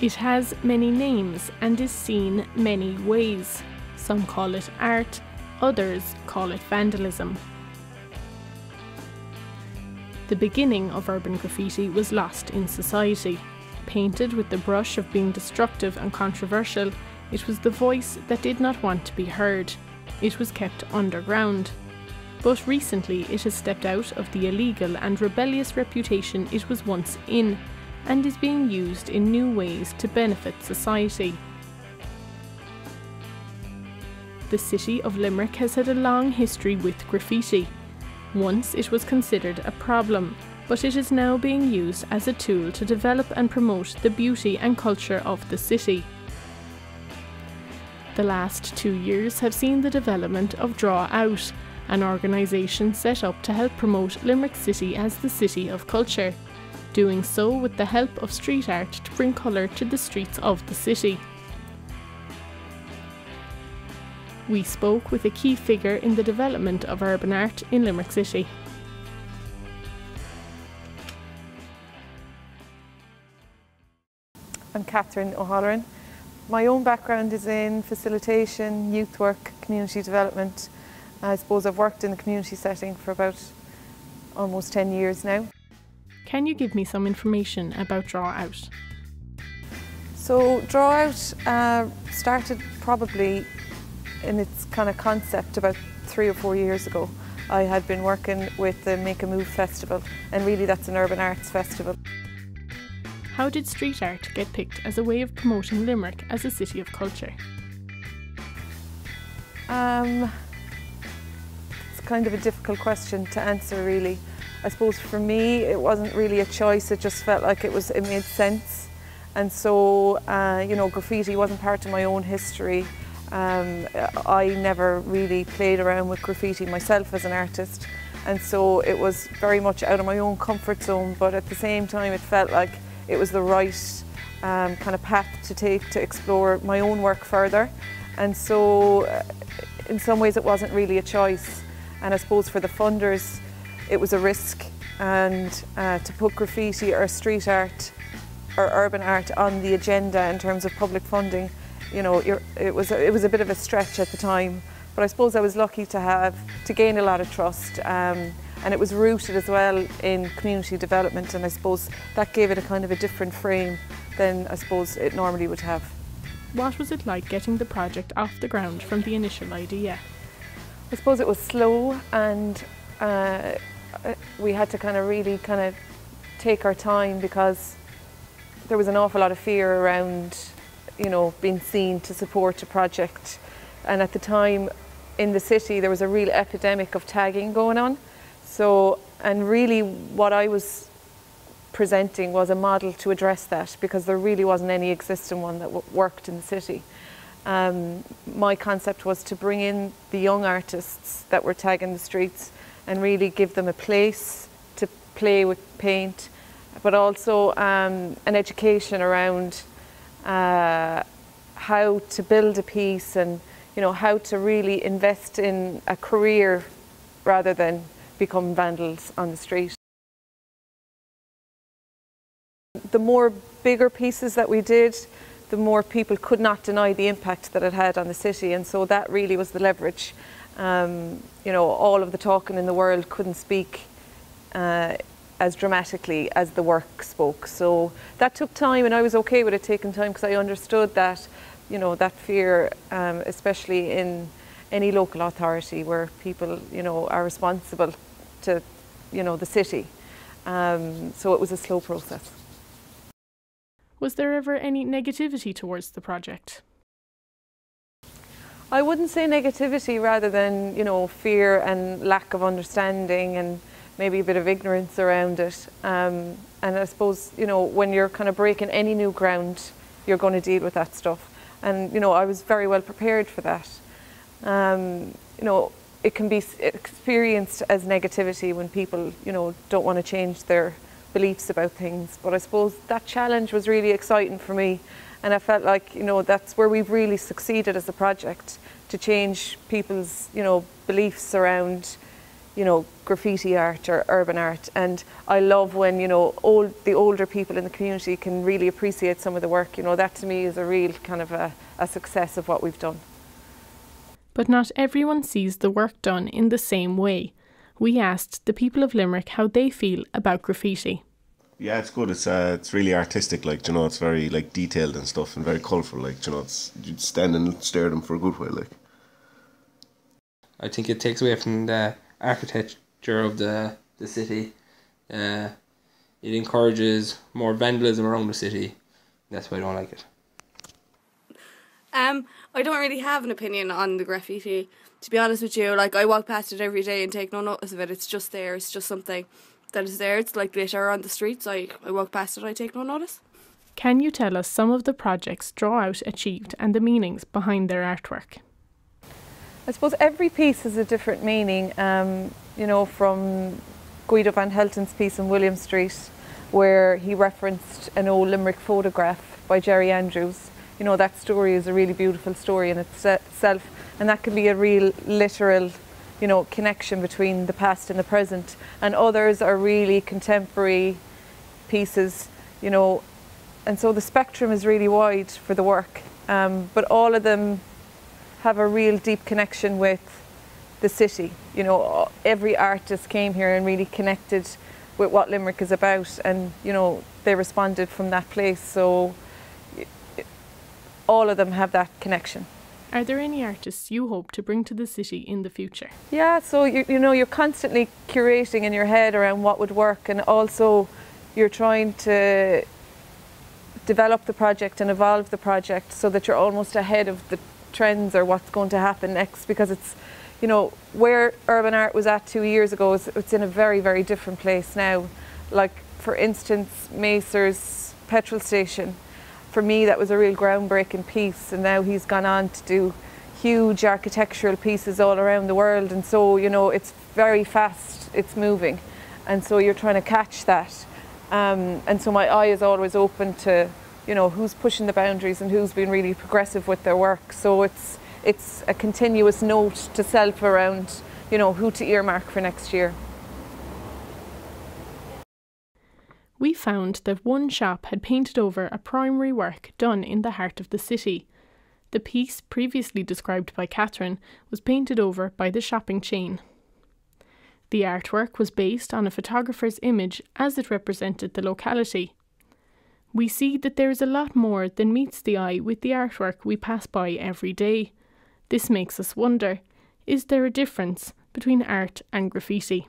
It has many names and is seen many ways. Some call it art, others call it vandalism. The beginning of urban graffiti was lost in society. Painted with the brush of being destructive and controversial, it was the voice that did not want to be heard. It was kept underground. But recently it has stepped out of the illegal and rebellious reputation it was once in, and is being used in new ways to benefit society. The city of Limerick has had a long history with graffiti. Once it was considered a problem, but it is now being used as a tool to develop and promote the beauty and culture of the city. The last 2 years have seen the development of Draw Out, an organisation set up to help promote Limerick City as the city of culture, doing so with the help of street art to bring colour to the streets of the city. We spoke with a key figure in the development of urban art in Limerick City. I'm Catherine O'Halloran. My own background is in facilitation, youth work, community development. I suppose I've worked in the community setting for about almost 10 years now. Can you give me some information about Draw Out? So Draw Out started probably in its kind of concept about 3 or 4 years ago. I had been working with the Make a Move festival, and really that's an urban arts festival. How did street art get picked as a way of promoting Limerick as a city of culture? It's kind of a difficult question to answer, really. I suppose for me it wasn't really a choice, it just felt like it made sense. And so, you know, graffiti wasn't part of my own history. I never really played around with graffiti myself as an artist, and so it was very much out of my own comfort zone, but at the same time it felt like it was the right kind of path to take to explore my own work further. And so in some ways it wasn't really a choice, and I suppose for the funders it was a risk, and to put graffiti or street art or urban art on the agenda in terms of public funding, you know, it was a bit of a stretch at the time. But I suppose I was lucky to gain a lot of trust, and it was rooted as well in community development, and I suppose that gave it a kind of a different frame than I suppose it normally would have. What was it like getting the project off the ground from the initial idea? I suppose it was slow, and we had to really take our time, because there was an awful lot of fear around, you know, being seen to support a project. And at the time in the city there was a real epidemic of tagging going on. So, and really what I was presenting was a model to address that, because there really wasn't any existing one that worked in the city. My concept was to bring in the young artists that were tagging the streets and really give them a place to play with paint, but also an education around how to build a piece, and you know, how to really invest in a career rather than become vandals on the street. The more bigger pieces that we did, the more people could not deny the impact that it had on the city, and so that really was the leverage. You know, all of the talking in the world couldn't speak as dramatically as the work spoke. So that took time, and I was okay with it taking time, because I understood that, you know, that fear, especially in any local authority where people, you know, are responsible to, you know, the city. So it was a slow process. Was there ever any negativity towards the project? I wouldn't say negativity, rather than, you know, fear and lack of understanding and maybe a bit of ignorance around it. And I suppose, you know, when you're kind of breaking any new ground, you're going to deal with that stuff. And, you know, I was very well prepared for that. You know, it can be experienced as negativity when people, you know, don't want to change their beliefs about things. But I suppose that challenge was really exciting for me. And I felt like, you know, that's where we've really succeeded as a project, to change people's, you know, beliefs around, graffiti art or urban art. And I love when, the older people in the community can really appreciate some of the work. That to me is a real kind of a success of what we've done. But not everyone sees the work done in the same way. We asked the people of Limerick how they feel about graffiti. Yeah, it's good. It's really artistic, it's very detailed and stuff, and very colourful. You'd stand and stare at them for a good while. I think it takes away from the architecture of the city. It encourages more vandalism around the city. That's why I don't like it. I don't really have an opinion on the graffiti, to be honest with you. I walk past it every day and take no notice of it. It's just there. It's just something that is there. It's like glitter on the streets. I walk past it, I take no notice. Can you tell us some of the projects Draw Out achieved and the meanings behind their artwork? I suppose every piece has a different meaning, from Guido van Helton's piece on William Street, where he referenced an old Limerick photograph by Jerry Andrews. That story is a really beautiful story in itself, and that can be a real literal connection between the past and the present. And others are really contemporary pieces, and so the spectrum is really wide for the work, but all of them have a real deep connection with the city. Every artist came here and really connected with what Limerick is about, and they responded from that place, so all of them have that connection. Are there any artists you hope to bring to the city in the future? Yeah, so you're constantly curating in your head around what would work, and also you're trying to develop the project and evolve the project so that you're almost ahead of the trends or what's going to happen next, because it's, where urban art was at 2 years ago, it's in a very, very different place now. For instance, Macer's petrol station. For me, that was a real groundbreaking piece, and now he's gone on to do huge architectural pieces all around the world, and so it's very fast, it's moving, and so you're trying to catch that, and so my eye is always open to who's pushing the boundaries and who's been really progressive with their work. So it's a continuous note to self around who to earmark for next year. We found that one shop had painted over a primary work done in the heart of the city. The piece previously described by Catherine was painted over by the shopping chain. The artwork was based on a photographer's image as it represented the locality. We see that there is a lot more than meets the eye with the artwork we pass by every day. This makes us wonder, is there a difference between art and graffiti?